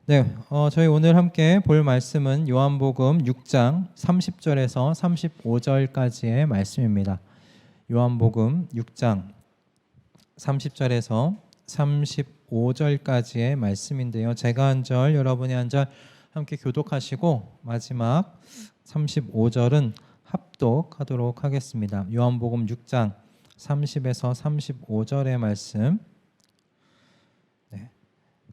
네, 저희 오늘 함께 볼 말씀은 요한복음 6장 30절에서 35절까지의 말씀입니다. 요한복음 6장 30절에서 35절까지의 말씀인데요. 제가 한 절, 여러분이 한 절 함께 교독하시고 마지막 35절은 합독하도록 하겠습니다. 요한복음 6장 30에서 35절의 말씀.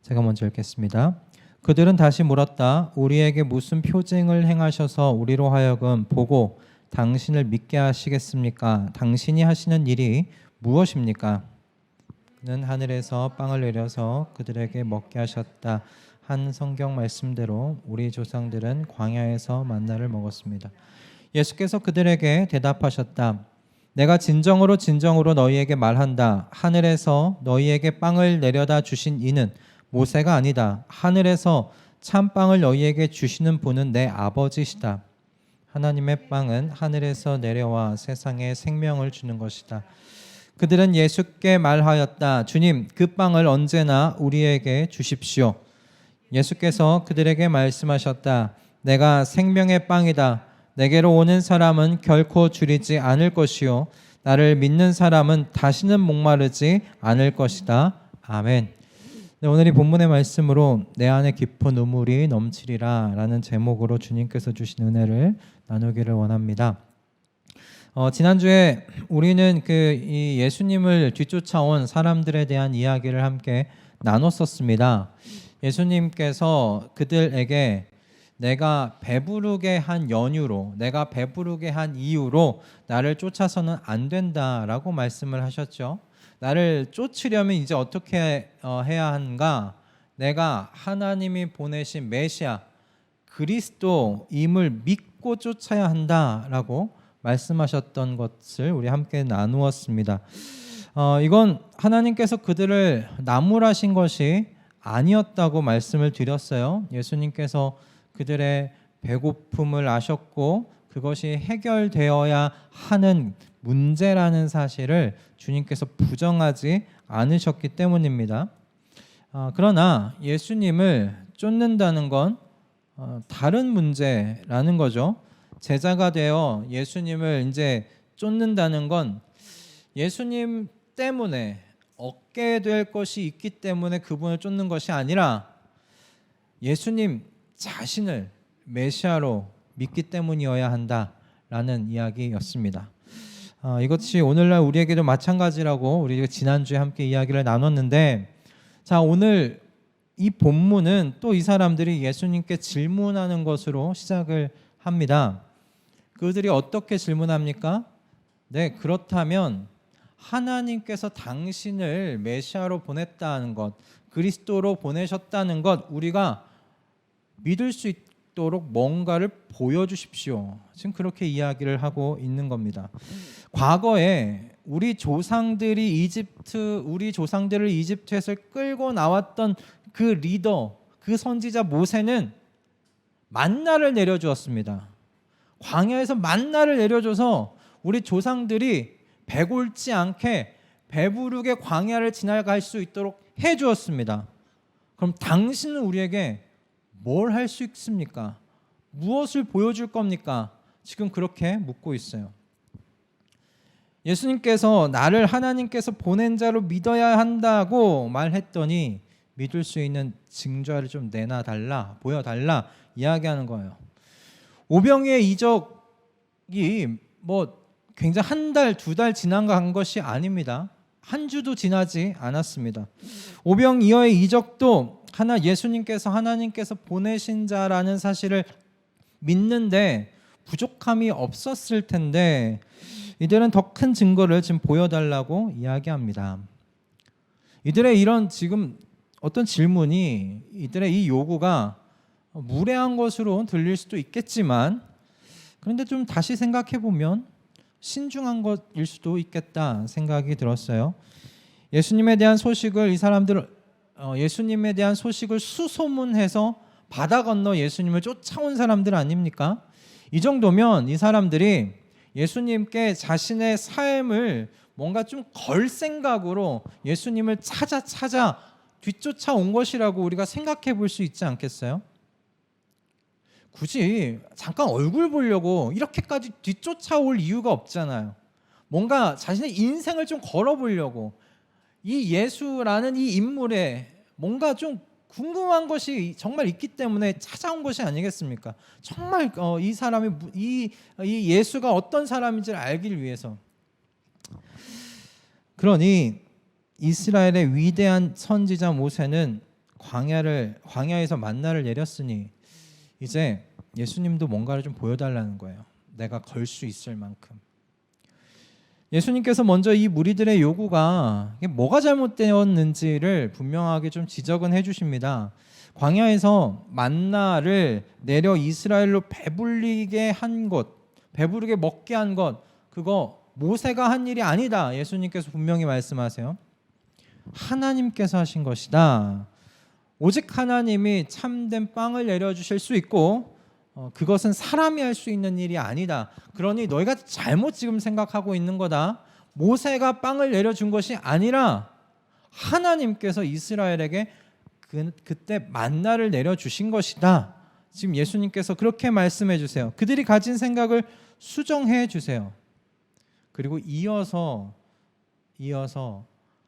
제가 먼저 읽겠습니다. 그들은 다시 물었다. 우리에게 무슨 표징을 행하셔서 우리로 하여금 보고 당신을 믿게 하시겠습니까? 당신이 하시는 일이 무엇입니까? 그는 하늘에서 빵을 내려서 그들에게 먹게 하셨다. 한 성경 말씀대로 우리 조상들은 광야에서 만나를 먹었습니다. 예수께서 그들에게 대답하셨다. 내가 진정으로 너희에게 말한다. 하늘에서 너희에게 빵을 내려다 주신 이는 모세가 아니다. 하늘에서 참빵을 너희에게 주시는 분은 내 아버지시다. 하나님의 빵은 하늘에서 내려와 세상에 생명을 주는 것이다. 그들은 예수께 말하였다. 주님, 그 빵을 언제나 우리에게 주십시오. 예수께서 그들에게 말씀하셨다. 내가 생명의 빵이다. 내게로 오는 사람은 결코 줄이지 않을 것이요 나를 믿는 사람은 다시는 목마르지 않을 것이다. 아멘. 네, 오늘 이 본문의 말씀으로 내 안에 깊은 눈물이 넘치리라 라는 제목으로 주님께서 주신 은혜를 나누기를 원합니다. 지난주에 우리는 이 예수님을 뒤쫓아온 사람들에 대한 이야기를 함께 나눴었습니다. 예수님께서 그들에게 내가 배부르게 한 연유로, 내가 배부르게 한 이유로 나를 쫓아서는 안 된다라고 말씀을 하셨죠. 나를 쫓으려면 이제 어떻게 해야 하는가? 내가 하나님이 보내신 메시아 그리스도임을 믿고 쫓아야 한다라고 말씀하셨던 것을 우리 함께 나누었습니다. 이건 하나님께서 그들을 나무라신 것이 아니었다고 말씀을 드렸어요. 예수님께서 그들의 배고픔을 아셨고 그것이 해결되어야 하는 문제라는 사실을 주님께서 부정하지 않으셨기 때문입니다. 그러나 예수님을 쫓는다는 건 다른 문제라는 거죠. 제자가 되어 예수님을 이제 쫓는다는 건 예수님 때문에 얻게 될 것이 있기 때문에 그분을 쫓는 것이 아니라 예수님 자신을 메시아로 믿기 때문이어야 한다라는 이야기였습니다. 이것이 오늘날 우리에게도 마찬가지라고 우리 지난주에 함께 이야기를 나눴는데, 자, 오늘 이 본문은 또 이 사람들이 예수님께 질문하는 것으로 시작을 합니다. 그들이 어떻게 질문합니까? 네, 그렇다면 하나님께서 당신을 메시아로 보냈다는 것, 그리스도로 보내셨다는 것 우리가 믿을 수 있도록 뭔가를 보여주십시오. 지금 그렇게 이야기를 하고 있는 겁니다. 과거에 우리 조상들을 이집트에서 끌고 나왔던 그 리더, 그 선지자 모세는 만나를 내려주었습니다. 광야에서 만나를 내려줘서 우리 조상들이 배골지 않게 배부르게 광야를 지나갈 수 있도록 해주었습니다. 그럼 당신은 우리에게 뭘 할 수 있습니까? 무엇을 보여줄 겁니까? 지금 그렇게 묻고 있어요. 예수님께서 나를 하나님께서 보낸 자로 믿어야 한다고 말했더니 믿을 수 있는 증거를 좀 내놔달라, 보여달라 이야기하는 거예요. 오병이의 이적이 굉장히 한 달, 두 달 지나간 것이 아닙니다. 한 주도 지나지 않았습니다. 오병이어의 이적도 예수님께서 하나님께서 보내신 자라는 사실을 믿는데 부족함이 없었을 텐데 이들은 더 큰 증거를 지금 보여달라고 이야기합니다. 이들의 이런 지금 어떤 질문이, 이들의 이 요구가 무례한 것으로 들릴 수도 있겠지만, 그런데 좀 다시 생각해 보면 신중한 것일 수도 있겠다 생각이 들었어요. 예수님에 대한 소식을 예수님에 대한 소식을 수소문해서 바다 건너 예수님을 쫓아온 사람들 아닙니까? 이 정도면 이 사람들이 예수님께 자신의 삶을 뭔가 좀 걸 생각으로 예수님을 찾아 뒤쫓아온 것이라고 우리가 생각해 볼 수 있지 않겠어요? 굳이 잠깐 얼굴 보려고 이렇게까지 뒤쫓아올 이유가 없잖아요. 뭔가 자신의 인생을 좀 걸어보려고 이 예수라는 이 인물에 뭔가 좀 궁금한 것이 정말 있기 때문에 찾아온 것이 아니겠습니까? 정말 이 사람이 이 예수가 어떤 사람인지를 알기 위해서. 그러니 이스라엘의 위대한 선지자 모세는 광야에서 만나를 내렸으니 이제 예수님도 뭔가를 좀 보여달라는 거예요. 내가 걸 수 있을 만큼. 예수님께서 먼저 이 무리들의 요구가 뭐가 잘못되었는지를 분명하게 좀 지적은 해주십니다. 광야에서 만나를 내려 이스라엘로 배부르게 한 것, 배부르게 먹게 한 것, 그거 모세가 한 일이 아니다. 예수님께서 분명히 말씀하세요. 하나님께서 하신 것이다. 오직 하나님이 참된 빵을 내려주실 수 있고 그것은 사람이 할 수 있는 일이 아니다. 그러니 너희가 잘못 지금 생각하고 있는 거다. 모세가 빵을 내려준 것이 아니라 하나님께서 이스라엘에게 그때 만나를 내려주신 것이다. 지금 예수님께서 그렇게 말씀해 주세요. 그들이 가진 생각을 수정해 주세요. 그리고 이어서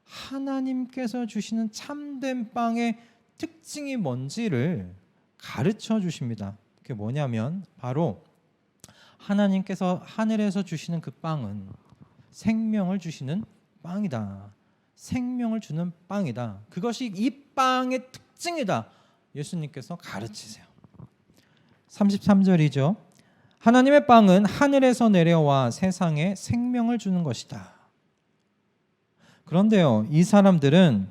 하나님께서 주시는 참된 빵의 특징이 뭔지를 가르쳐 주십니다. 그게 뭐냐면 바로 하나님께서 하늘에서 주시는 그 빵은 생명을 주시는 빵이다. 생명을 주는 빵이다. 그것이 이 빵의 특징이다. 예수님께서 가르치세요. 33절이죠. 하나님의 빵은 하늘에서 내려와 세상에 생명을 주는 것이다. 그런데요, 이 사람들은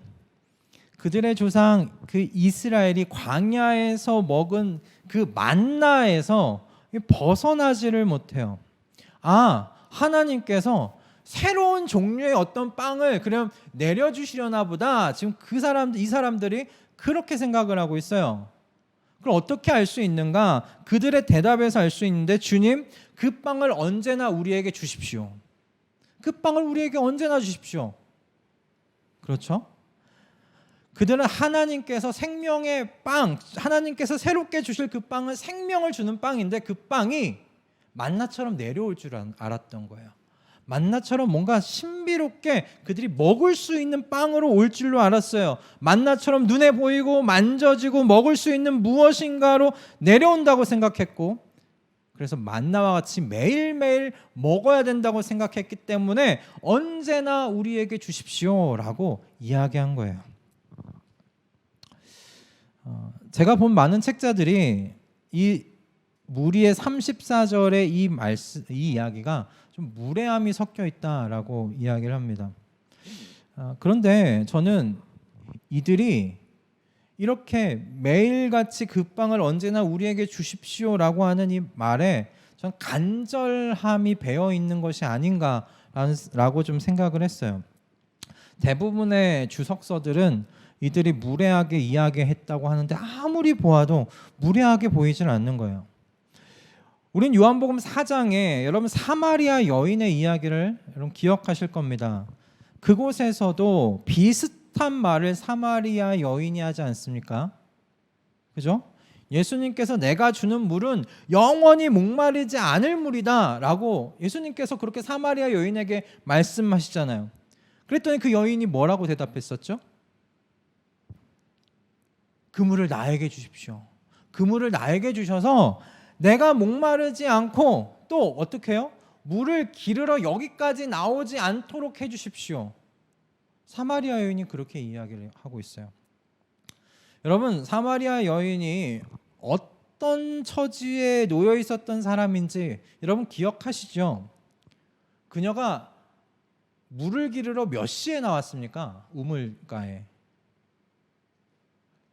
그들의 조상 그 이스라엘이 광야에서 먹은 그 만나에서 벗어나지를 못해요. 하나님께서 새로운 종류의 어떤 빵을 그럼 내려주시려나 보다. 지금 이 사람들이 그렇게 생각을 하고 있어요. 그럼 어떻게 알 수 있는가? 그들의 대답에서 알 수 있는데, 주님, 그 빵을 언제나 우리에게 주십시오. 그 빵을 우리에게 언제나 주십시오. 그렇죠? 그들은 하나님께서 생명의 빵, 하나님께서 새롭게 주실 그 빵은 생명을 주는 빵인데 그 빵이 만나처럼 내려올 줄 알았던 거예요. 만나처럼 뭔가 신비롭게 그들이 먹을 수 있는 빵으로 올 줄로 알았어요. 만나처럼 눈에 보이고 만져지고 먹을 수 있는 무엇인가로 내려온다고 생각했고, 그래서 만나와 같이 매일매일 먹어야 된다고 생각했기 때문에 언제나 우리에게 주십시오라고 이야기한 거예요. 제가 본 많은 책자들이 이 무리의 34절의 이 이야기가 좀 무례함이 섞여 있다라고 이야기를 합니다. 그런데 저는 이들이 이렇게 매일같이 그 빵을 언제나 우리에게 주십시오라고 하는 이 말에 전 간절함이 배어 있는 것이 아닌가라고 좀 생각을 했어요. 대부분의 주석서들은 이들이 무례하게 이야기했다고 하는데 아무리 보아도 무례하게 보이질 않는 거예요. 우린 요한복음 4장에 여러분 사마리아 여인의 이야기를 여러분 기억하실 겁니다. 그곳에서도 비슷한 말을 사마리아 여인이 하지 않습니까? 그죠? 예수님께서 내가 주는 물은 영원히 목마르지 않을 물이다 라고 예수님께서 그렇게 사마리아 여인에게 말씀하시잖아요. 그랬더니 그 여인이 뭐라고 대답했었죠? 그 물을 나에게 주십시오. 그 물을 나에게 주셔서 내가 목마르지 않고 또 어떻게 해요? 물을 기르러 여기까지 나오지 않도록 해주십시오. 사마리아 여인이 그렇게 이야기를 하고 있어요. 여러분, 사마리아 여인이 어떤 처지에 놓여 있었던 사람인지 여러분 기억하시죠? 그녀가 물을 기르러 몇 시에 나왔습니까? 우물가에.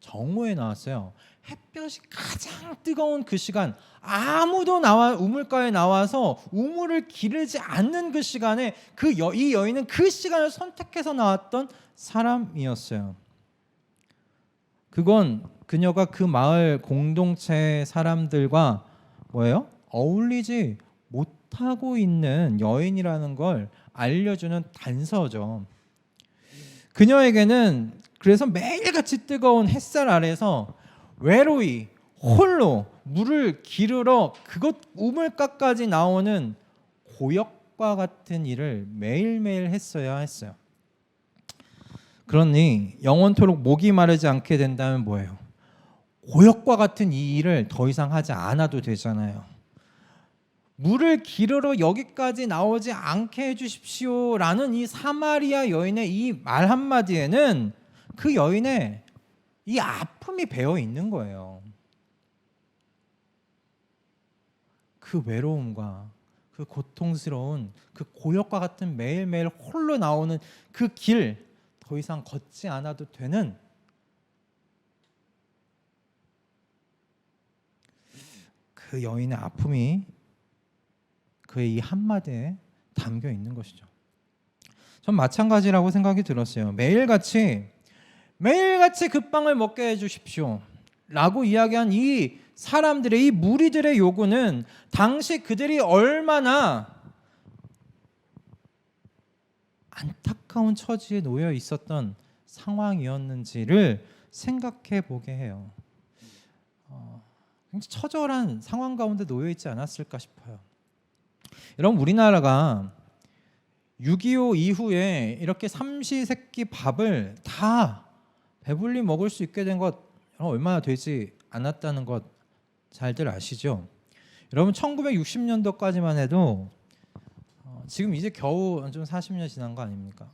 정오에 나왔어요. 햇볕이 가장 뜨거운 그 시간, 아무도 우물가에 나와서 우물을 기르지 않는 그 시간에 이 여인은 그 시간을 선택해서 나왔던 사람이었어요. 그건 그녀가 그 마을 공동체 사람들과 뭐예요? 어울리지 못하고 있는 여인이라는 걸 알려주는 단서죠. 그녀에게는 그래서 매일같이 뜨거운 햇살 아래서 외로이 홀로 물을 기르러 그것 우물가까지 나오는 고역과 같은 일을 매일매일 했어야 했어요. 그러니 영원토록 목이 마르지 않게 된다면 뭐예요? 고역과 같은 이 일을 더 이상 하지 않아도 되잖아요. 물을 기르러 여기까지 나오지 않게 해주십시오 라는 이 사마리아 여인의 이 말 한마디에는 그 여인의 이 아픔이 배어 있는 거예요. 그 외로움과 그 고통스러운 그 고역과 같은 매일매일 홀로 나오는 그 길 더 이상 걷지 않아도 되는 그 여인의 아픔이 그의 이 한마디에 담겨 있는 것이죠. 전 마찬가지라고 생각이 들었어요. 매일같이 그 빵을 먹게 해주십시오 라고 이야기한 이 사람들의 이 무리들의 요구는 당시 그들이 얼마나 안타까운 처지에 놓여 있었던 상황이었는지를 생각해 보게 해요. 굉장히 처절한 상황 가운데 놓여 있지 않았을까 싶어요. 여러분, 우리나라가 6.25 이후에 이렇게 삼시세끼 밥을 다 배불리 먹을 수 있게 된 것 얼마나 되지 않았다는 것 잘들 아시죠? 여러분, 1960년도까지만 해도 지금 이제 겨우 좀 40년 지난 거 아닙니까?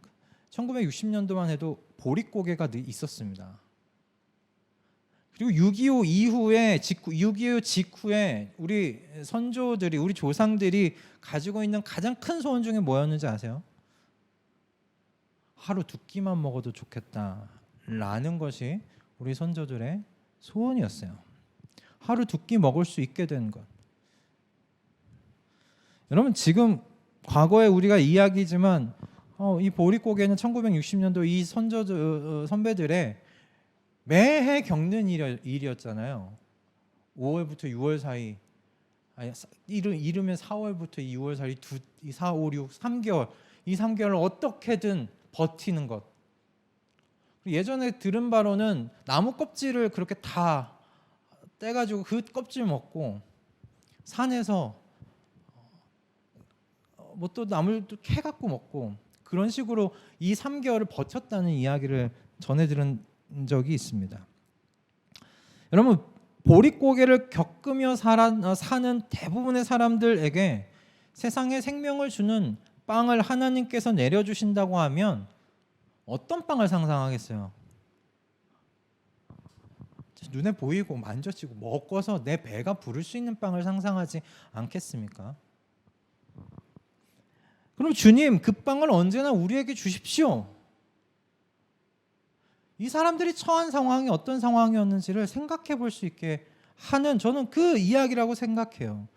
1960년도만 해도 보릿고개가 있었습니다. 그리고 6.25 이후에 6.25 직후에 우리 선조들이, 우리 조상들이 가지고 있는 가장 큰 소원 중에 뭐였는지 아세요? 하루 두 끼만 먹어도 좋겠다라는 것이 우리 선조들의 소원이었어요. 하루 두 끼 먹을 수 있게 된 것. 여러분, 지금 과거에 우리가 이야기지만 이 보릿고개는 1960년도 이 선배들의 매해 겪는 일이었잖아요. 5월부터 6월 사이, 이르면 4월부터 6월 사이 4, 5, 6, 3개월, 이 3개월을 어떻게든 버티는 것. 예전에 들은 바로는 나무 껍질을 그렇게 다 떼가지고 그 껍질 먹고 산에서 뭐 또 나물 캐 갖고 먹고 그런 식으로 이 3개월을 버텼다는 이야기를 전해 들은 적이 있습니다. 여러분, 보릿고개를 겪으며 사는 대부분의 사람들에게 세상에 생명을 주는 빵을 하나님께서 내려주신다고 하면 어떤 빵을 상상하겠어요? 눈에 보이고 만져지고 먹어서 내 배가 부를 수 있는 빵을 상상하지 않겠습니까? 그럼 주님, 그 빵을 언제나 우리에게 주십시오. 이 사람들이 처한 상황이 어떤 상황이었는지를 생각해 볼 수 있게 하는, 저는 그 이야기라고 생각해요.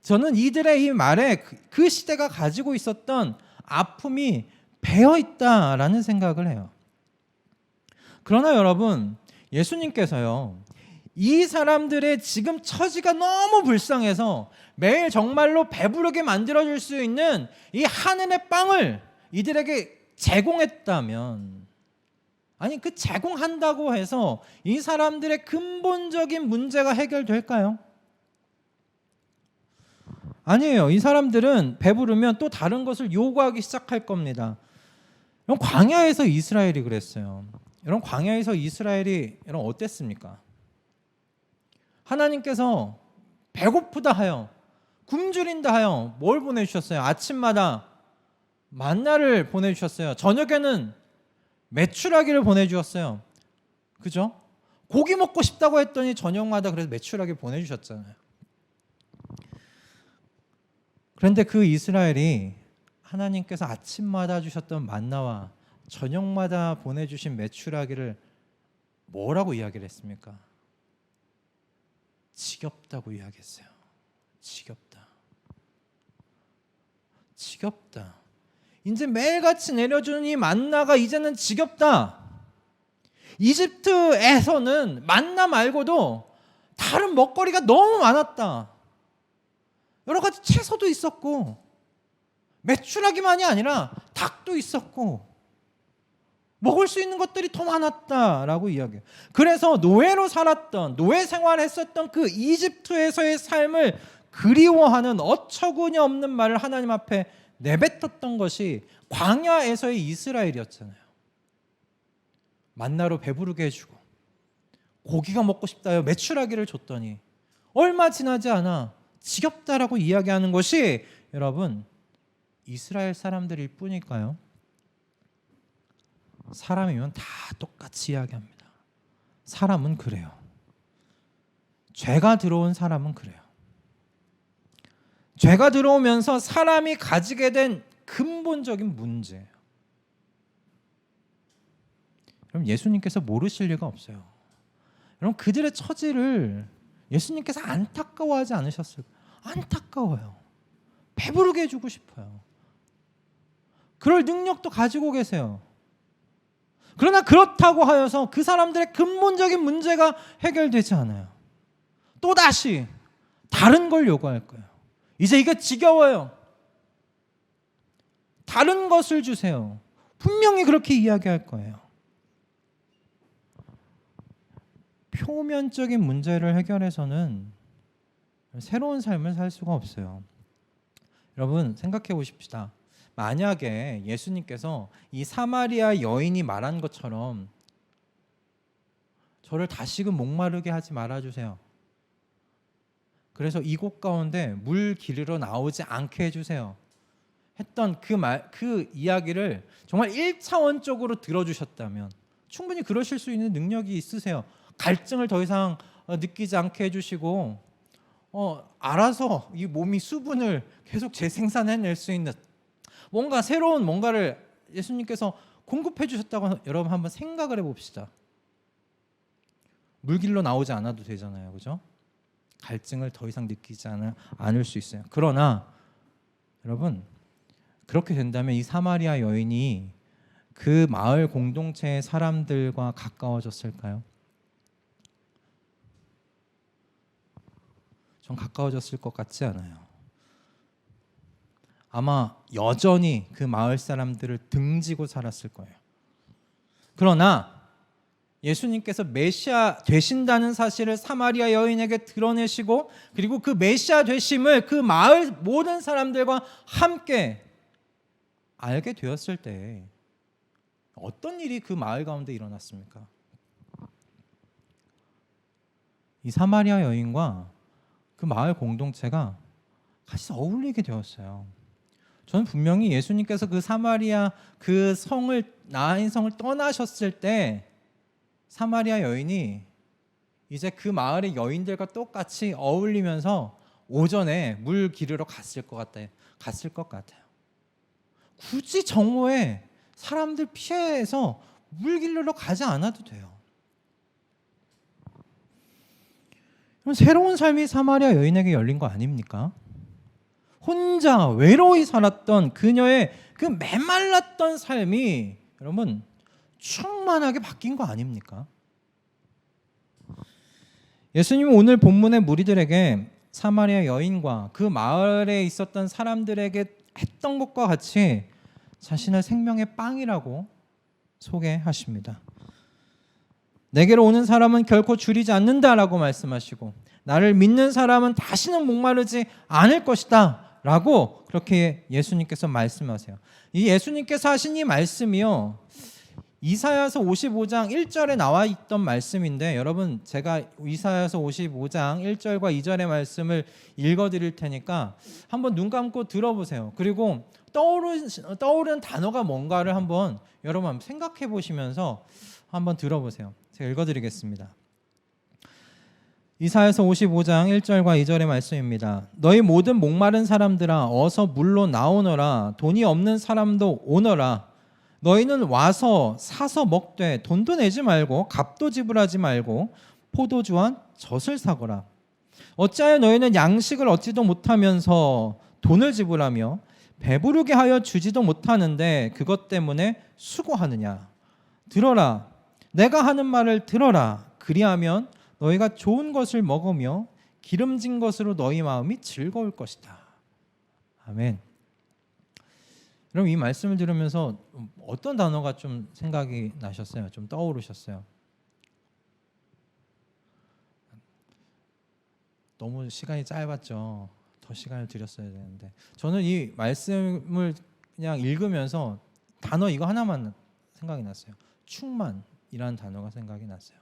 저는 이들의 이 말에 그 시대가 가지고 있었던 아픔이 배어 있다라는 생각을 해요. 그러나 여러분, 예수님께서요, 이 사람들의 지금 처지가 너무 불쌍해서 매일 정말로 배부르게 만들어줄 수 있는 이 하늘의 빵을 이들에게 제공했다면, 아니 그 제공한다고 해서 이 사람들의 근본적인 문제가 해결될까요? 아니에요. 이 사람들은 배부르면 또 다른 것을 요구하기 시작할 겁니다. 여러분, 광야에서 이스라엘이 그랬어요. 여러분, 광야에서 이스라엘이 여러분 어땠습니까? 하나님께서 배고프다 하여, 굶주린다 하여 뭘 보내주셨어요? 아침마다 만나를 보내주셨어요. 저녁에는 메추라기를 보내주셨어요. 그죠? 고기 먹고 싶다고 했더니 저녁마다 그래서 메추라기 보내주셨잖아요. 그런데 그 이스라엘이 하나님께서 아침마다 주셨던 만나와 저녁마다 보내주신 메추라기를 뭐라고 이야기를 했습니까? 지겹다고 이야기했어요. 지겹다. 이제 매일같이 내려주는 이 만나가 이제는 지겹다. 이집트에서는 만나 말고도 다른 먹거리가 너무 많았다. 여러 가지 채소도 있었고 메추라기만이 아니라 닭도 있었고 먹을 수 있는 것들이 더 많았다라고 이야기해요. 그래서 노예로 살았던, 노예 생활했었던 그 이집트에서의 삶을 그리워하는 어처구니 없는 말을 하나님 앞에 내뱉었던 것이 광야에서의 이스라엘이었잖아요. 만나로 배부르게 해주고 고기가 먹고 싶다요 메추라기를 줬더니 얼마 지나지 않아 지겹다라고 이야기하는 것이 여러분 이스라엘 사람들일 뿐일까요? 사람이면 다 똑같이 이야기합니다. 사람은 그래요. 죄가 들어온 사람은 그래요. 죄가 들어오면서 사람이 가지게 된 근본적인 문제예요. 그럼 예수님께서 모르실 리가 없어요. 여러분 그들의 처지를 예수님께서 안타까워하지 않으셨을까요? 안타까워요. 배부르게 해주고 싶어요. 그럴 능력도 가지고 계세요. 그러나 그렇다고 하여서 그 사람들의 근본적인 문제가 해결되지 않아요. 또다시 다른 걸 요구할 거예요. 이제 이게 지겨워요. 다른 것을 주세요. 분명히 그렇게 이야기할 거예요. 표면적인 문제를 해결해서는 새로운 삶을 살 수가 없어요. 여러분 생각해 보십시다. 만약에 예수님께서 이 사마리아 여인이 말한 것처럼 저를 다시금 목마르게 하지 말아주세요. 그래서 이곳 가운데 물 기르러 나오지 않게 해주세요. 했던 그 이야기를 정말 1차원적으로 들어주셨다면 충분히 그러실 수 있는 능력이 있으세요. 갈증을 더 이상 느끼지 않게 해주시고 알아서 이 몸이 수분을 계속 재생산해낼 수 있는 뭔가 새로운 뭔가를 예수님께서 공급해 주셨다고 여러분 한번 생각을 해봅시다. 물길로 나오지 않아도 되잖아요. 그죠? 갈증을 더 이상 느끼지 않을 수 있어요. 그러나 여러분 그렇게 된다면 이 사마리아 여인이 그 마을 공동체의 사람들과 가까워졌을까요? 전 가까워졌을 것 같지 않아요. 아마 여전히 그 마을 사람들을 등지고 살았을 거예요. 그러나 예수님께서 메시아 되신다는 사실을 사마리아 여인에게 드러내시고 그리고 그 메시아 되심을 그 마을 모든 사람들과 함께 알게 되었을 때 어떤 일이 그 마을 가운데 일어났습니까? 이 사마리아 여인과 그 마을 공동체가 같이 어울리게 되었어요. 저는 분명히 예수님께서 그 사마리아 그 성을 나인 성을 떠나셨을 때 사마리아 여인이 이제 그 마을의 여인들과 똑같이 어울리면서 오전에 물 기르러 갔을 것 같아요. 굳이 정오에 사람들 피해서 물 기르러 가지 않아도 돼요. 그럼 새로운 삶이 사마리아 여인에게 열린 거 아닙니까? 혼자 외로이 살았던 그녀의 그 메말랐던 삶이 여러분 충만하게 바뀐 거 아닙니까? 예수님은 오늘 본문의 무리들에게 사마리아 여인과 그 마을에 있었던 사람들에게 했던 것과 같이 자신을 생명의 빵이라고 소개하십니다. 내게로 오는 사람은 결코 줄이지 않는다라고 말씀하시고 나를 믿는 사람은 다시는 목마르지 않을 것이다 라고 그렇게 예수님께서 말씀하세요. 이 예수님께서 하신 이 말씀이요 이사야서 55장 1절에 나와 있던 말씀인데 여러분 제가 이사야서 55장 1절과 2절의 말씀을 읽어드릴 테니까 한번 눈 감고 들어보세요. 그리고 떠오르는 단어가 뭔가를 한번 여러분 생각해 보시면서 한번 들어보세요. 제가 읽어드리겠습니다. 이사야서 55장 1절과 2절의 말씀입니다. 너희 모든 목마른 사람들아 어서 물로 나오너라. 돈이 없는 사람도 오너라. 너희는 와서 사서 먹되 돈도 내지 말고 값도 지불하지 말고 포도주와 젖을 사거라. 어찌하여 너희는 양식을 얻지도 못하면서 돈을 지불하며 배부르게 하여 주지도 못하는데 그것 때문에 수고하느냐. 들어라. 내가 하는 말을 들어라. 그리하면 너희가 좋은 것을 먹으며 기름진 것으로 너희 마음이 즐거울 것이다. 아멘. 그럼 이 말씀을 들으면서 어떤 단어가 좀 생각이 나셨어요? 좀 떠오르셨어요? 너무 시간이 짧았죠. 더 시간을 드렸어야 되는데 저는 이 말씀을 그냥 읽으면서 단어 이거 하나만 생각이 났어요. 충만이라는 단어가 생각이 났어요.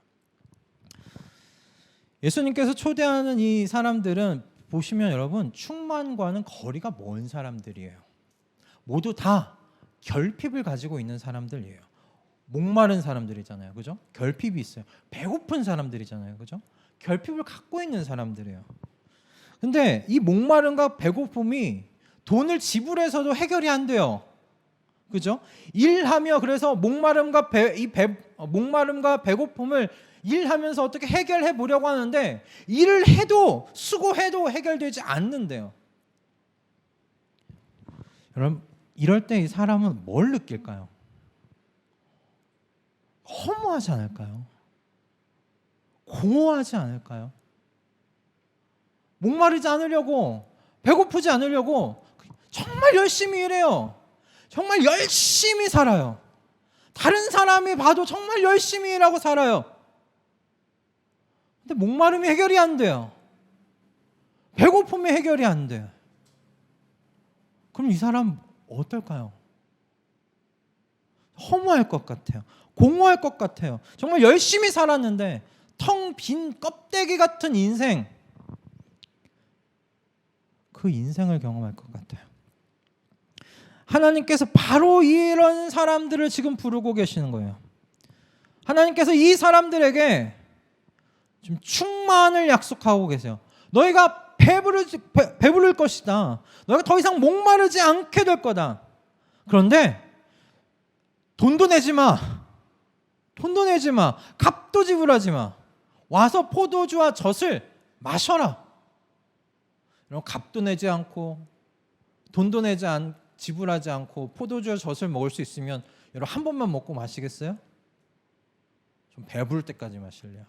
예수님께서 초대하는 이 사람들은 보시면 여러분 충만과는 거리가 먼 사람들이에요. 모두 다 결핍을 가지고 있는 사람들이에요. 목마른 사람들이잖아요. 그죠? 결핍이 있어요. 배고픈 사람들이잖아요. 그죠? 결핍을 갖고 있는 사람들이에요. 근데 이 목마름과 배고픔이 돈을 지불해서도 해결이 안 돼요. 그죠? 일하며 그래서 목마름과 배고픔을 일하면서 어떻게 해결해 보려고 하는데 일을 해도 수고해도 해결되지 않는데요. 여러분 이럴 때 이 사람은 뭘 느낄까요? 허무하지 않을까요? 공허하지 않을까요? 목마르지 않으려고 배고프지 않으려고 정말 열심히 일해요. 정말 열심히 살아요. 다른 사람이 봐도 정말 열심히 일하고 살아요. 근데 목마름이 해결이 안 돼요. 배고픔이 해결이 안 돼요. 그럼 이 사람 어떨까요? 허무할 것 같아요. 공허할 것 같아요. 정말 열심히 살았는데 텅 빈 껍데기 같은 인생, 그 인생을 경험할 것 같아요. 하나님께서 바로 이런 사람들을 지금 부르고 계시는 거예요. 하나님께서 이 사람들에게 좀 충만을 약속하고 계세요. 너희가 배부를 것이다. 너희가 더 이상 목마르지 않게 될 거다. 그런데 돈도 내지 마. 돈도 내지 마. 값도 지불하지 마. 와서 포도주와 젖을 마셔라. 값도 내지 않고 돈도 지불하지 않고 포도주와 젖을 먹을 수 있으면 여러분 한 번만 먹고 마시겠어요? 좀 배부를 때까지 마실래요?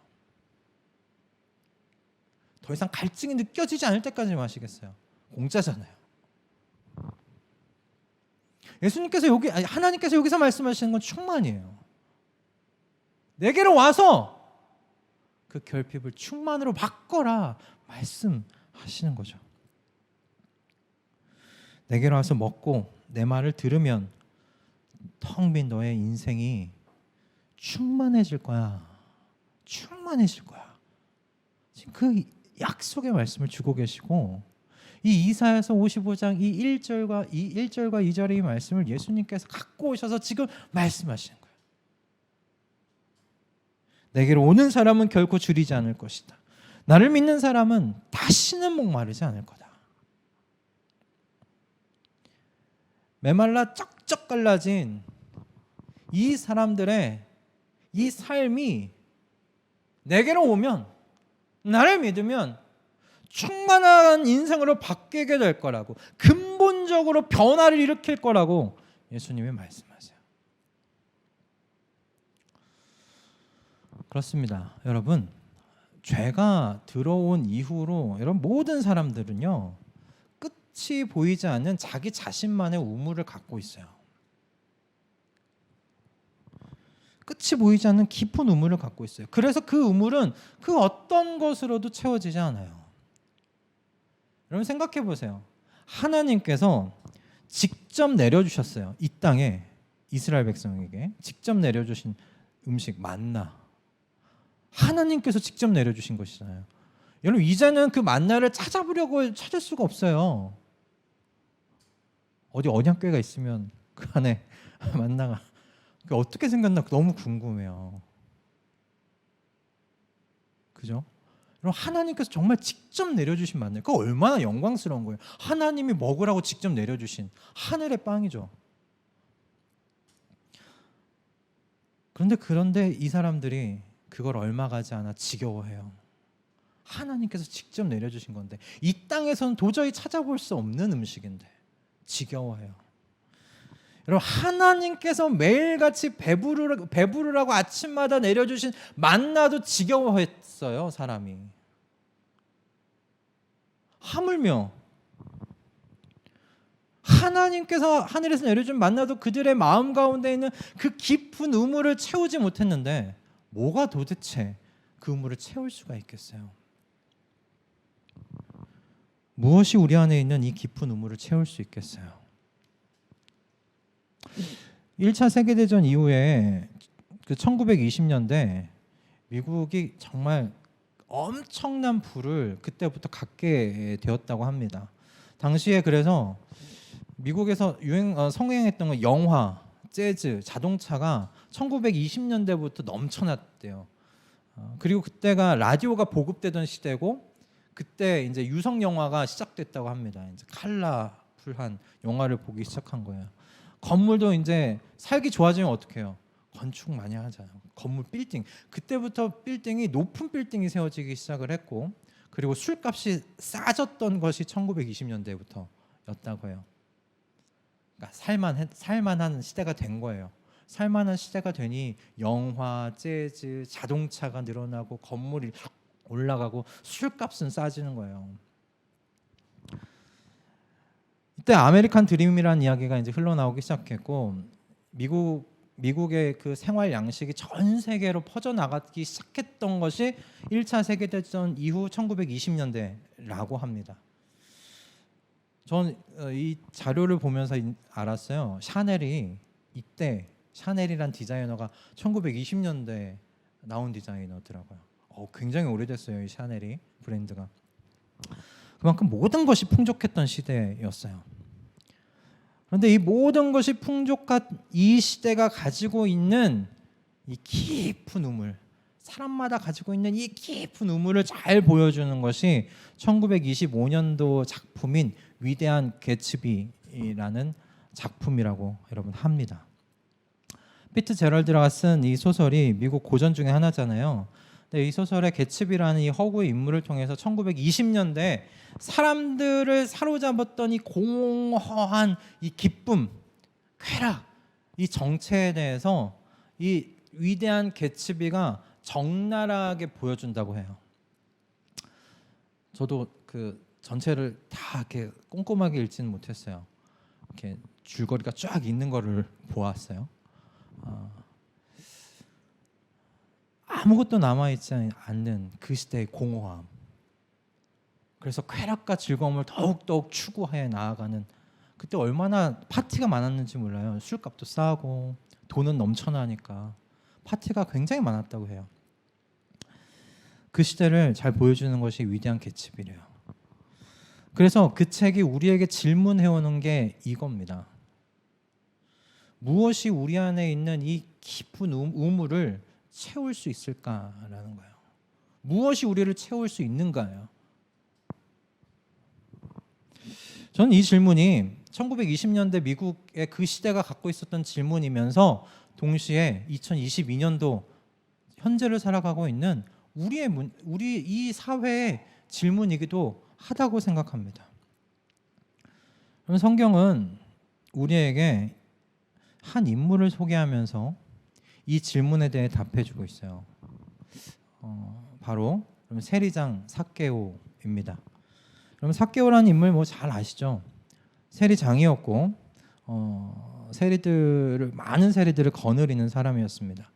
더 이상 갈증이 느껴지지 않을 때까지 마시겠어요? 공짜잖아요. 하나님께서 여기서 말씀하시는 건 충만이에요. 내게로 와서 그 결핍을 충만으로 바꿔라 말씀하시는 거죠. 내게로 와서 먹고 내 말을 들으면 텅 빈 너의 인생이 충만해질 거야. 충만해질 거야. 지금 그 약속의 말씀을 주고 계시고 이 이사야서 55장 이 1절과 2절의 이 말씀을 예수님께서 갖고 오셔서 지금 말씀하시는 거예요. 내게로 오는 사람은 결코 줄이지 않을 것이다. 나를 믿는 사람은 다시는 목마르지 않을 거다. 메말라 쩍쩍 갈라진 이 사람들의 이 삶이 내게로 오면, 나를 믿으면 충만한 인생으로 바뀌게 될 거라고, 근본적으로 변화를 일으킬 거라고 예수님이 말씀하세요. 그렇습니다. 여러분, 죄가 들어온 이후로 여러분 모든 사람들은요, 끝이 보이지 않는 자기 자신만의 우물을 갖고 있어요. 끝이 보이지 않는 깊은 우물을 갖고 있어요. 그래서 그 우물은 그 어떤 것으로도 채워지지 않아요. 여러분 생각해 보세요. 하나님께서 직접 내려주셨어요. 이 땅에 이스라엘 백성에게 직접 내려주신 음식 만나. 하나님께서 직접 내려주신 것이잖아요. 여러분 이제는 그 만나를 찾을 수가 없어요. 어디 언약궤가 있으면 그 안에 만나가 어떻게 생겼나 너무 궁금해요. 그죠? 그럼 하나님께서 정말 직접 내려주신 만나, 그거 얼마나 영광스러운 거예요. 하나님이 먹으라고 직접 내려주신 하늘의 빵이죠. 그런데 이 사람들이 그걸 얼마 가지 않아 지겨워해요. 하나님께서 직접 내려주신 건데, 이 땅에서는 도저히 찾아볼 수 없는 음식인데 지겨워해요. 여러분 하나님께서 매일같이 배부르라고 아침마다 내려주신 만나도 지겨워했어요. 사람이 하물며 하나님께서 하늘에서 내려준 만나도 그들의 마음 가운데 있는 그 깊은 우물을 채우지 못했는데 뭐가 도대체 그 우물을 채울 수가 있겠어요? 무엇이 우리 안에 있는 이 깊은 우물을 채울 수 있겠어요? 1차 세계대전 이후에 그 1920년대 미국이 정말 엄청난 부를 그때부터 갖게 되었다고 합니다. 당시에 그래서 미국에서 성행했던 건 영화, 재즈, 자동차가 1920년대부터 넘쳐났대요. 그리고 그때가 라디오가 보급되던 시대고 그때 이제 유성 영화가 시작됐다고 합니다. 이제 컬러풀한 영화를 보기 시작한 거예요. 건물도 이제 살기 좋아지면 어떡해요? 건축 많이 하잖아요. 건물 빌딩. 그때부터 빌딩이 높은 빌딩이 세워지기 시작을 했고 그리고 술값이 싸졌던 것이 1920년대부터였다고 해요. 그러니까 살만한 시대가 된 거예요. 살만한 시대가 되니 영화, 재즈, 자동차가 늘어나고 건물이 올라가고 술값은 싸지는 거예요. 이때 아메리칸 드림이라는 이야기가 이제 흘러나오기 시작했고 미국의 그 생활 양식이 전 세계로 퍼져나가기 시작했던 것이 1차 세계대전 이후 1920년대라고 합니다. 전 이 자료를 보면서 알았어요. 이때 샤넬이란 디자이너가 1920년대에 나온 디자이너더라고요. 굉장히 오래됐어요. 이 샤넬이 브랜드가. 그만큼 모든 것이 풍족했던 시대였어요. 그런데 이 모든 것이 풍족한 이 시대가 가지고 있는 이 깊은 우물, 사람마다 가지고 있는 이 깊은 우물을 잘 보여주는 것이 1925년도 작품인 위대한 개츠비라는 작품이라고 여러분 합니다. 피트 제럴드가 쓴 이 소설이 미국 고전 중에 하나잖아요. 근데 이 소설의 개츠비라는 이 허구의 인물을 통해서 1920년대 사람들을 사로잡았던 이 공허한 이 기쁨, 쾌락, 이 정체에 대해서 이 위대한 개츠비가 적나라하게 보여준다고 해요. 저도 그 전체를 다 이렇게 꼼꼼하게 읽지는 못했어요. 이렇게 줄거리가 쫙 있는 거를 보았어요. 아무것도 남아있지 않는 그 시대의 공허함. 그래서 쾌락과 즐거움을 더욱더욱 추구해 나아가는 그때 얼마나 파티가 많았는지 몰라요. 술값도 싸고 돈은 넘쳐나니까 파티가 굉장히 많았다고 해요. 그 시대를 잘 보여주는 것이 위대한 개츠비래요. 그래서 그 책이 우리에게 질문해오는 게 이겁니다. 무엇이 우리 안에 있는 이 깊은 우물을 채울 수 있을까라는 거예요. 무엇이 우리를 채울 수 있는가요? 저는 이 질문이 1920년대 미국의 그 시대가 갖고 있었던 질문이면서 동시에 2022년도 현재를 살아가고 있는 우리 이 사회의 질문이기도 하다고 생각합니다. 그럼 성경은 우리에게 한 인물을 소개하면서 이 질문에 대해 답해주고 있어요. 바로 세리장 삭개오입니다. 그럼 삭개오라는 인물 뭐 잘 아시죠? 세리장이었고 많은 세리들을 거느리는 사람이었습니다.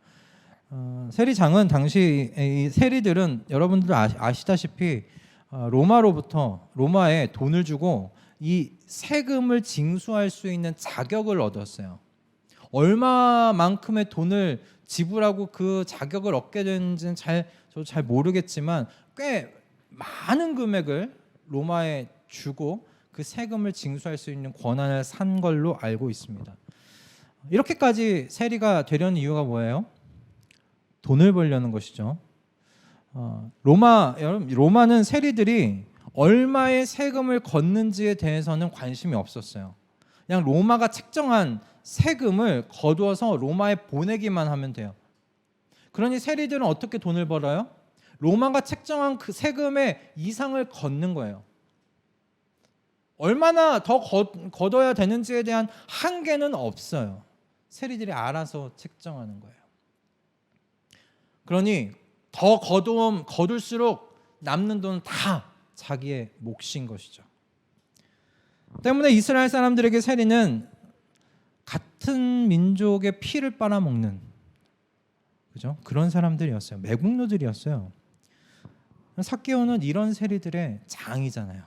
세리장은 당시 이 세리들은 여러분들 아시다시피 로마에 돈을 주고 이 세금을 징수할 수 있는 자격을 얻었어요. 얼마만큼의 돈을 지불하고 그 자격을 얻게 되는지는 저도 잘 모르겠지만 꽤 많은 금액을 로마에 주고 그 세금을 징수할 수 있는 권한을 산 걸로 알고 있습니다. 이렇게까지 세리가 되려는 이유가 뭐예요? 돈을 벌려는 것이죠. 로마는 세리들이 얼마의 세금을 걷는지에 대해서는 관심이 없었어요. 그냥 로마가 책정한 세금을 거두어서 로마에 보내기만 하면 돼요. 그러니 세리들은 어떻게 돈을 벌어요? 로마가 책정한 그 세금의 이상을 걷는 거예요. 얼마나 더 걷어야 되는지에 대한 한계는 없어요. 세리들이 알아서 책정하는 거예요. 그러니 더 거둘수록 남는 돈은 다 자기의 몫인 것이죠. 때문에 이스라엘 사람들에게 세리는 같은 민족의 피를 빨아먹는, 그죠? 그런 사람들이었어요. 매국노들이었어요. 삭개오는 이런 세리들의 장이잖아요.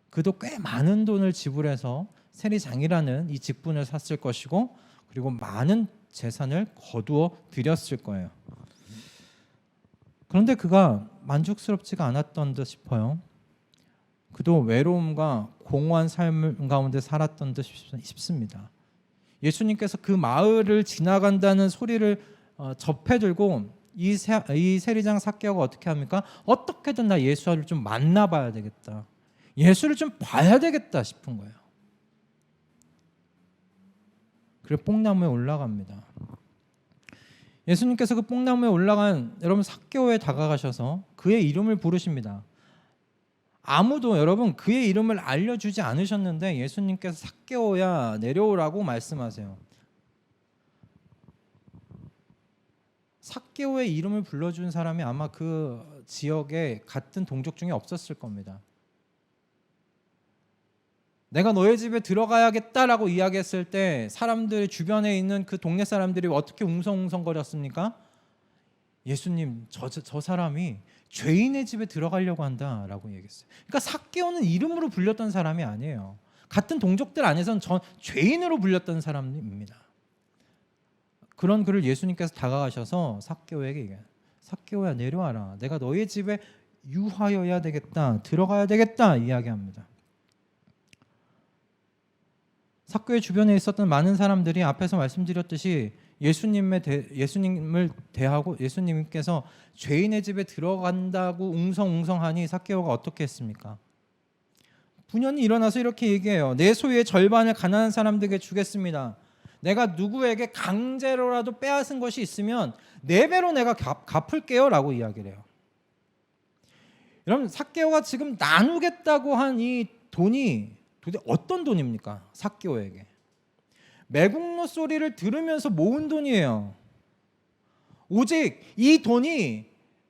그도 꽤 많은 돈을 지불해서 세리장이라는 이 직분을 샀을 것이고, 그리고 많은 재산을 거두어 들였을 거예요. 그런데 그가 만족스럽지가 않았던 듯 싶어요. 그도 외로움과 공허한 삶 가운데 살았던 듯 싶습니다. 예수님께서 그 마을을 지나간다는 소리를 접해 들고 이 세리장 삭개오가 어떻게 합니까? 어떻게든 나 예수를 좀 만나봐야 되겠다, 예수를 좀 봐야 되겠다 싶은 거예요. 그리고 뽕나무에 올라갑니다. 예수님께서 그 뽕나무에 올라간 여러분 삭개오에 다가가셔서 그의 이름을 부르십니다. 아무도 여러분 그의 이름을 알려주지 않으셨는데 예수님께서 삭개오야 내려오라고 말씀하세요. 삭개오의 이름을 불러준 사람이 아마 그 지역에 같은 동족 중에 없었을 겁니다. 내가 너의 집에 들어가야겠다라고 이야기했을 때 사람들 주변에 있는 그 동네 사람들이 어떻게 웅성웅성거렸습니까? 예수님, 저 사람이 죄인의 집에 들어가려고 한다라고 얘기했어요. 그러니까 삭개오는 이름으로 불렸던 사람이 아니에요. 같은 동족들 안에서는 죄인으로 불렸던 사람입니다. 그런 그를 예수님께서 다가가셔서 삭개오에게 얘기해요. 삭개오야 내려와라. 내가 너의 집에 유하여야 되겠다. 들어가야 되겠다 이야기합니다. 삭개오의 주변에 있었던 많은 사람들이 앞에서 말씀드렸듯이 예수님을 대하고 예수님께서 죄인의 집에 들어간다고 웅성웅성하니 삭개오가 어떻게 했습니까? 분연히 일어나서 이렇게 얘기해요. 내 소유의 절반을 가난한 사람들에게 주겠습니다. 내가 누구에게 강제로라도 빼앗은 것이 있으면 4배로 내가 갚을게요 라고 이야기를 해요. 여러분 삭개오가 지금 나누겠다고 한 이 돈이 도대체 어떤 돈입니까? 삭개오에게 매국노 소리를 들으면서 모은 돈이에요. 오직 이 돈이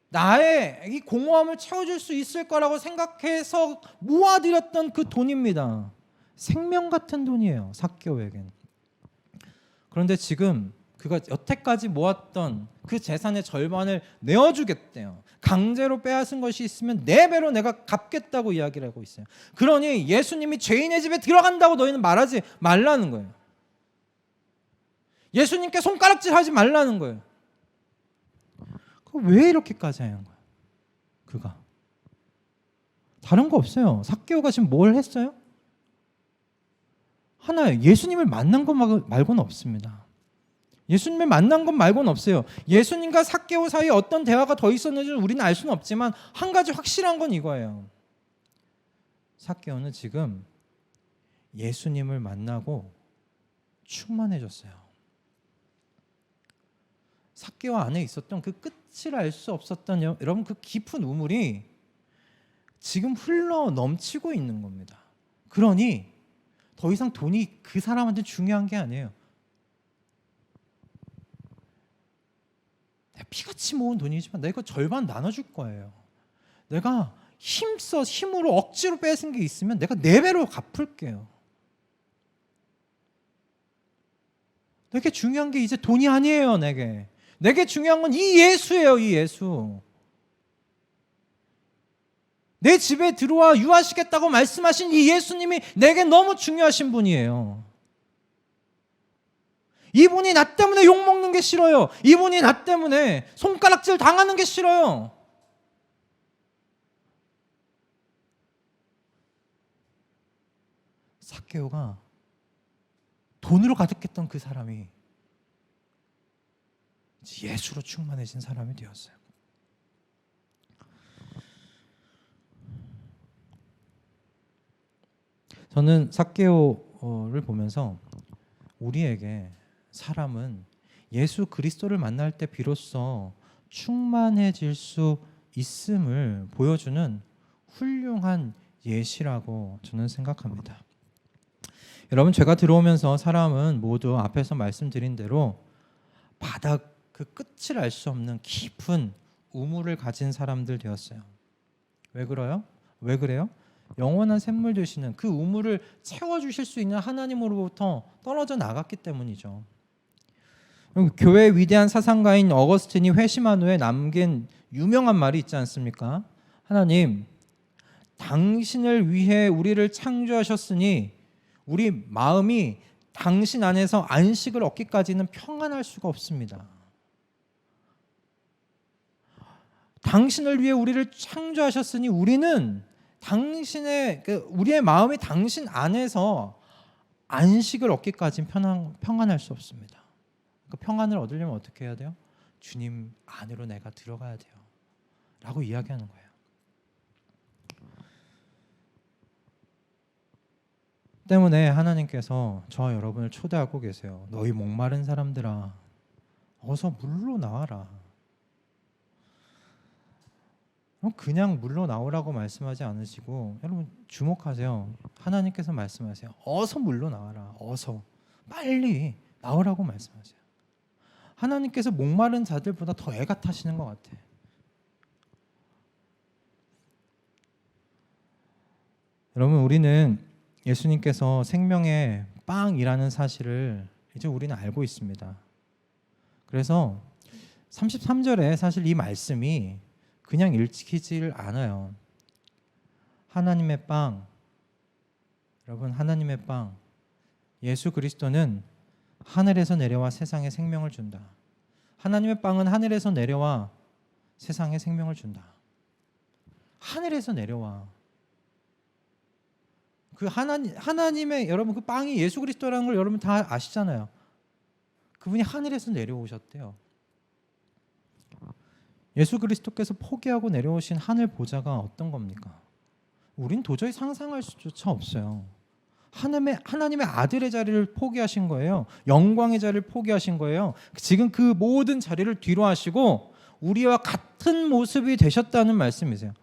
나의 이 공허함을 채워줄 수 있을 거라고 생각해서 모아들였던 그 돈입니다. 생명 같은 돈이에요, 삭개오에게는. 그런데 지금 그가 여태까지 모았던 그 재산의 절반을 내어주겠대요. 강제로 빼앗은 것이 있으면 4배로 내가 갚겠다고 이야기를 하고 있어요. 그러니 예수님이 죄인의 집에 들어간다고 너희는 말하지 말라는 거예요. 예수님께 손가락질하지 말라는 거예요. 왜 이렇게까지 하는 거예요? 그가 다른 거 없어요. 삭개오가 지금 뭘 했어요? 하나예요. 예수님을 만난 것 말고는 없습니다. 예수님을 만난 것 말고는 없어요. 예수님과 삭개오 사이에 어떤 대화가 더 있었는지는 우리는 알 수는 없지만 한 가지 확실한 건 이거예요. 삭개오는 지금 예수님을 만나고 충만해졌어요. 삭개오 안에 있었던 그 끝을 알 수 없었던 여러분 그 깊은 우물이 지금 흘러 넘치고 있는 겁니다. 그러니 더 이상 돈이 그 사람한테 중요한 게 아니에요. 내가 피같이 모은 돈이지만 내가 절반 나눠줄 거예요. 내가 힘으로 억지로 뺏은 게 있으면 내가 4배로 갚을게요. 내게 중요한 게 이제 돈이 아니에요. 내게 중요한 건 이 예수예요. 이 예수. 내 집에 들어와 유하시겠다고 말씀하신 이 예수님이 내게 너무 중요하신 분이에요. 이분이 나 때문에 욕먹는 게 싫어요. 이분이 나 때문에 손가락질 당하는 게 싫어요. 삭개오가 돈으로 가득했던 그 사람이 예수로 충만해진 사람이 되었어요. 저는 삭개오를 보면서 우리에게 사람은 예수 그리스도를 만날 때 비로소 충만해질 수 있음을 보여주는 훌륭한 예시라고 저는 생각합니다. 여러분 제가 들어오면서 사람은 모두 앞에서 말씀드린 대로 바닥 그 끝을 알 수 없는 깊은 우물을 가진 사람들 되었어요. 왜 그래요? 영원한 샘물 되시는 그 우물을 채워주실 수 있는 하나님으로부터 떨어져 나갔기 때문이죠. 교회의 위대한 사상가인 어거스틴이 회심한 후에 남긴 유명한 말이 있지 않습니까? 하나님, 당신을 위해 우리를 창조하셨으니 우리 마음이 당신 안에서 안식을 얻기까지는 평안할 수가 없습니다. 당신을 위해 우리를 창조하셨으니 우리는 우리의 마음이 당신 안에서 안식을 얻기까지는 평안할 수 없습니다. 그 평안을 얻으려면 어떻게 해야 돼요? 주님 안으로 내가 들어가야 돼요. 라고 이야기하는 거예요. 때문에 하나님께서 저와 여러분을 초대하고 계세요. 너희 목마른 사람들아, 어서 물로 나와라. 그냥 물로 나오라고 말씀하지 않으시고, 여러분 주목하세요. 하나님께서 말씀하세요. 어서 물로 나와라. 어서 빨리 나오라고 말씀하세요. 하나님께서 목마른 자들보다 더 애가 타시는 것 같아. 여러분, 우리는 예수님께서 생명의 빵이라는 사실을 이제 우리는 알고 있습니다. 그래서 33절에 사실 이 말씀이 그냥 읽히질 않아요. 하나님의 빵, 여러분, 하나님의 빵, 예수 그리스도는 하늘에서 내려와 세상에 생명을 준다. 하나님의 빵은 하늘에서 내려와 세상에 생명을 준다. 하늘에서 내려와. 그 하나님의 여러분 그 빵이 예수 그리스도라는 걸 여러분 다 아시잖아요. 그분이 하늘에서 내려오셨대요. 예수 그리스도께서 포기하고 내려오신 하늘 보좌가 어떤 겁니까? 우린 도저히 상상할 수조차 없어요. 하나님의 아들의 자리를 포기하신 거예요. 영광의 자리를 포기하신 거예요. 지금 그 모든 자리를 뒤로 하시고 우리와 같은 모습이 되셨다는 말씀이세요.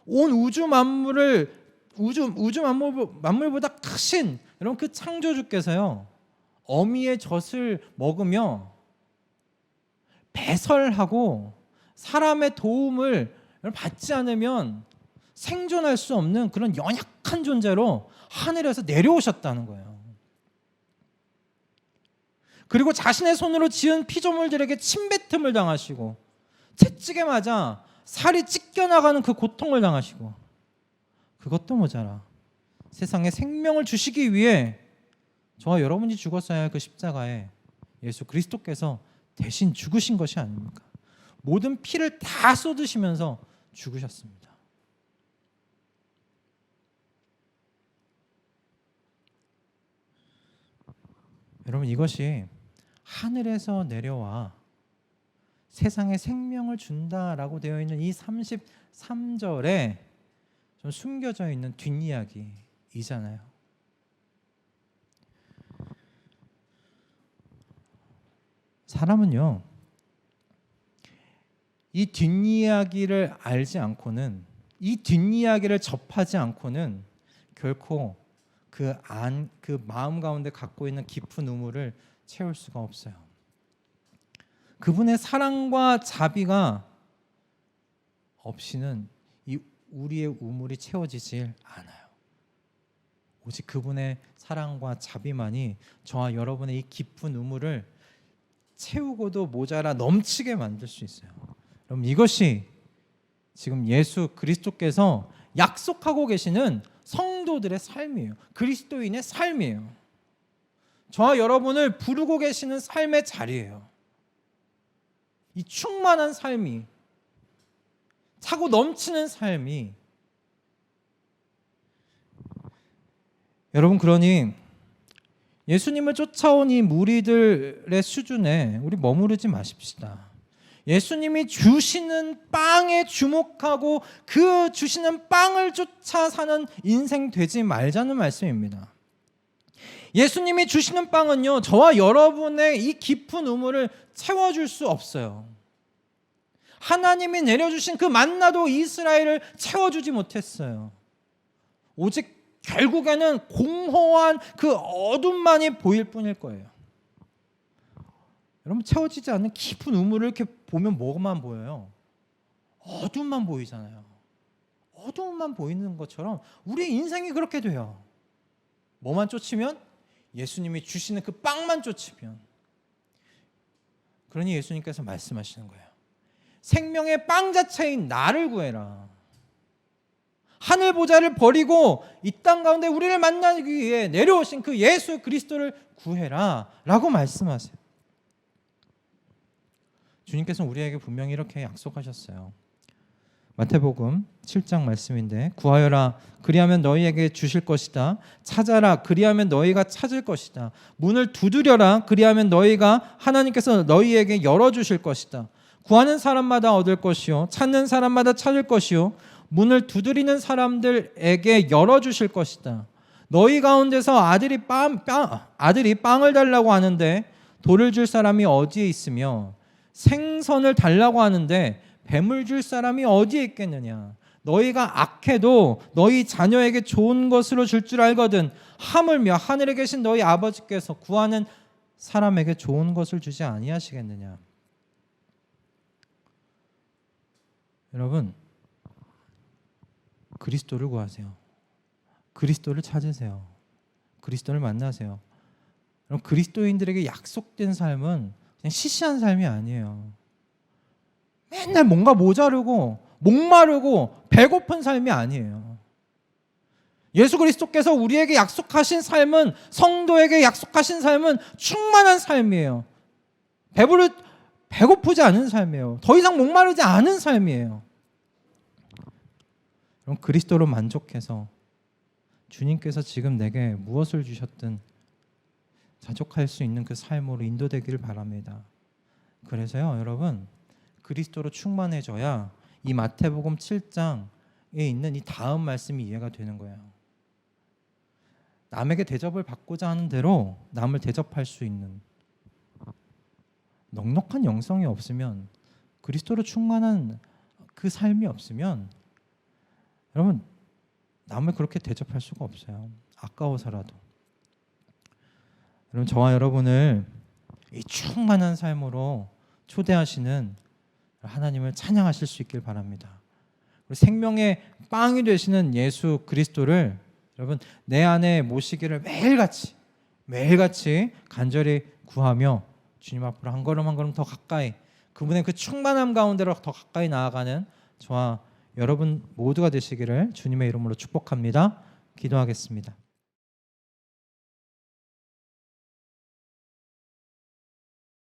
온 우주 만물보다 크신 여러분 그 창조주께서요, 어미의 젖을 먹으며 배설하고 사람의 도움을 받지 않으면 생존할 수 없는 그런 연약한 존재로 하늘에서 내려오셨다는 거예요. 그리고 자신의 손으로 지은 피조물들에게 침뱉음을 당하시고 채찍에 맞아 살이 찢겨나가는 그 고통을 당하시고, 그것도 모자라 세상에 생명을 주시기 위해 저와 여러분이 죽었어야 할 그 십자가에 예수 그리스도께서 대신 죽으신 것이 아닙니까? 모든 피를 다 쏟으시면서 죽으셨습니다. 여러분, 이것이 하늘에서 내려와 세상에 생명을 준다라고 되어 있는 이 33절에 좀 숨겨져 있는 뒷이야기이잖아요. 사람은요, 이 뒷이야기를 알지 않고는, 이 뒷이야기를 접하지 않고는 결코 그 마음 가운데 갖고 있는 깊은 우물을 채울 수가 없어요. 그분의 사랑과 자비가 없이는 이 우리의 우물이 채워지질 않아요. 오직 그분의 사랑과 자비만이 저와 여러분의 이 깊은 우물을 채우고도 모자라 넘치게 만들 수 있어요. 그럼 이것이 지금 예수 그리스도께서 약속하고 계시는 성도들의 삶이에요. 그리스도인의 삶이에요. 저와 여러분을 부르고 계시는 삶의 자리예요. 이 충만한 삶이, 차고 넘치는 삶이, 여러분, 그러니 예수님을 쫓아온 이 무리들의 수준에 우리 머무르지 마십시다. 예수님이 주시는 빵에 주목하고 그 주시는 빵을 쫓아 사는 인생 되지 말자는 말씀입니다. 예수님이 주시는 빵은요, 저와 여러분의 이 깊은 우물을 채워줄 수 없어요. 하나님이 내려주신 그 만나도 이스라엘을 채워주지 못했어요. 오직 결국에는 공허한 그 어둠만이 보일 뿐일 거예요. 여러분, 채워지지 않는 깊은 우물을 이렇게 보면 뭐만 보여요? 어둠만 보이잖아요. 어두움만 보이는 것처럼 우리의 인생이 그렇게 돼요. 뭐만 쫓으면? 예수님이 주시는 그 빵만 쫓으면. 그러니 예수님께서 말씀하시는 거예요. 생명의 빵 자체인 나를 구해라. 하늘 보좌를 버리고 이 땅 가운데 우리를 만나기 위해 내려오신 그 예수 그리스도를 구해라 라고 말씀하세요. 주님께서는 우리에게 분명히 이렇게 약속하셨어요. 마태복음 7장 말씀인데, 구하여라 그리하면 너희에게 주실 것이다. 찾아라 그리하면 너희가 찾을 것이다. 문을 두드려라 그리하면 너희가 하나님께서 너희에게 열어주실 것이다. 구하는 사람마다 얻을 것이요 찾는 사람마다 찾을 것이요 문을 두드리는 사람들에게 열어주실 것이다. 너희 가운데서 아들이 빵을 달라고 하는데 돌을 줄 사람이 어디에 있으며 생선을 달라고 하는데 뱀을 줄 사람이 어디에 있겠느냐. 너희가 악해도 너희 자녀에게 좋은 것으로 줄 줄 알거든 하물며 하늘에 계신 너희 아버지께서 구하는 사람에게 좋은 것을 주지 아니하시겠느냐. 여러분, 그리스도를 구하세요. 그리스도를 찾으세요. 그리스도를 만나세요. 여러분, 그리스도인들에게 약속된 삶은 그냥 시시한 삶이 아니에요. 맨날 뭔가 모자르고 목마르고 배고픈 삶이 아니에요. 예수 그리스도께서 우리에게 약속하신 삶은, 성도에게 약속하신 삶은 충만한 삶이에요. 배고프지 않은 삶이에요. 더 이상 목마르지 않은 삶이에요. 그럼 그리스도로 만족해서 주님께서 지금 내게 무엇을 주셨든 자족할 수 있는 그 삶으로 인도되기를 바랍니다. 그래서요, 여러분, 그리스도로 충만해져야 이 마태복음 7장에 있는 이 다음 말씀이 이해가 되는 거예요. 남에게 대접을 받고자 하는 대로 남을 대접할 수 있는 넉넉한 영성이 없으면, 그리스도로 충만한 그 삶이 없으면 여러분, 남을 그렇게 대접할 수가 없어요. 아까워서라도. 여러분, 저와 여러분을 이 충만한 삶으로 초대하시는 하나님을 찬양하실 수 있길 바랍니다. 생명의 빵이 되시는 예수 그리스도를 여러분 내 안에 모시기를 매일같이 간절히 구하며 주님 앞으로 한 걸음 한 걸음 더 가까이, 그분의 그 충만함 가운데로 더 가까이 나아가는 저와 여러분 모두가 되시기를 주님의 이름으로 축복합니다. 기도하겠습니다.